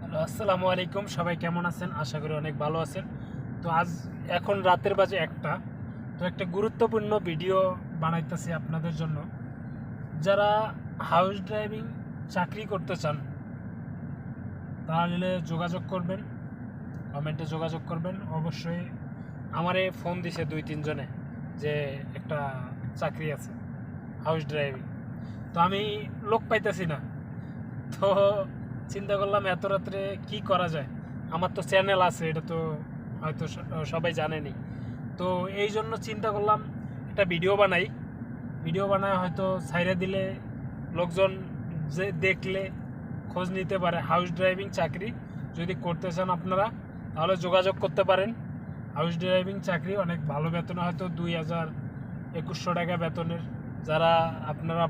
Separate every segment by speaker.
Speaker 1: Hello, আসসালামু আলাইকুম। সবাই কেমন আছেন? আশা করি অনেক ভালো আছেন। তো এখন রাতের বাজে ১টা। তো একটা গুরুত্বপূর্ণ ভিডিও বানাইতেছি আপনাদের জন্য। যারা হাউস ড্রাইভিং চাকরি করতে চান তাহলে যোগাযোগ করবেন, কমেন্টে যোগাযোগ করবেন। অবশ্যই আমারে ফোন দিছে ২-৩ জনে যে একটা চাকরি আছে হাউস ড্রাইভিং। তো আমি লোক পাইতেছি না। তো চিন্তা করলাম এত রাত্রে কি করা যায়। আমার তো চ্যানেল আছে, এটা তো হয়তো সবাই জানেনি। তো এই জন্য চিন্তা করলাম একটা ভিডিও বানায় হয়তো ছাইরে দিলে লোকজন যে দেখলে খোঁজ নিতে পারে। হাউস ড্রাইভিং চাকরি যদি করতে চান আপনারা তাহলে যোগাযোগ করতে পারেন। হাউস ড্রাইভিং চাকরি অনেক ভালো বেতন, হয়তো ২,০০০-২,১০০ টাকা বেতনের। যারা আপনারা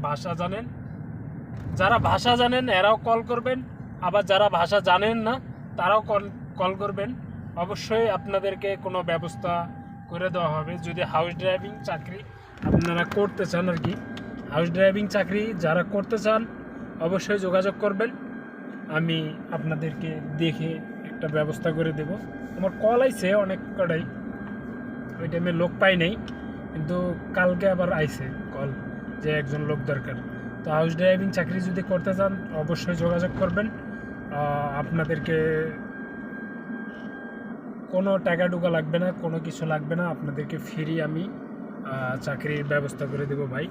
Speaker 1: ভাষা জানেন এরাও কল করবেন, আবার যারা ভাষা জানেন না তারাও কল করবেন। অবশ্যই আপনাদেরকে কোনো ব্যবস্থা করে দেওয়া হবে যদি হাউস ড্রাইভিং চাকরি আপনারা করতে চান আর কি। হাউস ড্রাইভিং চাকরি যারা করতে চান অবশ্যই যোগাযোগ করবেন। আমি আপনাদেরকে দেখে একটা ব্যবস্থা করে দেব। আমার কল আইছে অনেক কটাই, ওই টাইমে লোক পাই নাই, কিন্তু কালকে আবার আইছে কল যে একজন লোক দরকার। তো হাউস ড্রাইভিং চাকরি যদি করতে চান অবশ্যই যোগাযোগ করবেন। আপনাদেরকে কোনো টাকা টুকা লাগবে না, কোনো কিছু লাগবে না, আপনাদেরকে ফ্রি আমি চাকরির ব্যবস্থা করে দেবো ভাই।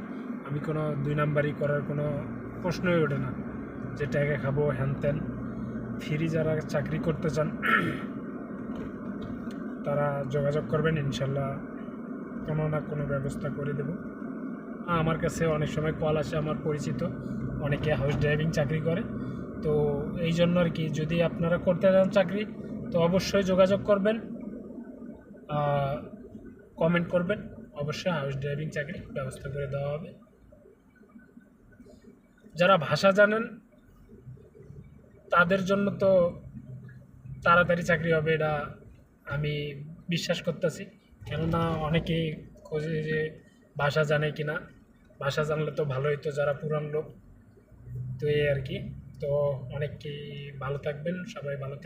Speaker 1: আমি কোনো ২ নাম্বারই করার কোনো প্রশ্নই ওঠে না যে টাকা খাবো হ্যান ত্যান। ফ্রি যারা চাকরি করতে চান তারা যোগাযোগ করবেন, ইনশাল্লাহ কোনো না কোনো ব্যবস্থা করে দেব। আমার কাছে অনেক সময় কল আসে, আমার পরিচিত অনেকে হাউস ড্রাইভিং চাকরি করে। তো এই জন্য আর কি, যদি আপনারা করতে চান চাকরি তো অবশ্যই যোগাযোগ করবেন, কমেন্ট করবেন। অবশ্যই হাউস ড্রাইভিং চাকরি ব্যবস্থা করে দেওয়া হবে। যারা ভাষা জানেন তাদের জন্য তো তাড়াতাড়ি চাকরি হবে, এটা আমি বিশ্বাস করতেছি। কেননা অনেকেই খোঁজে যে ভাষা জানে কি না। ভাষা জানলে তো ভালোই, তো যারা পুরান লোক। তো এই আর কি। তো অনেকেই ভালো থাকবেন, সবাই ভালো থাকবেন।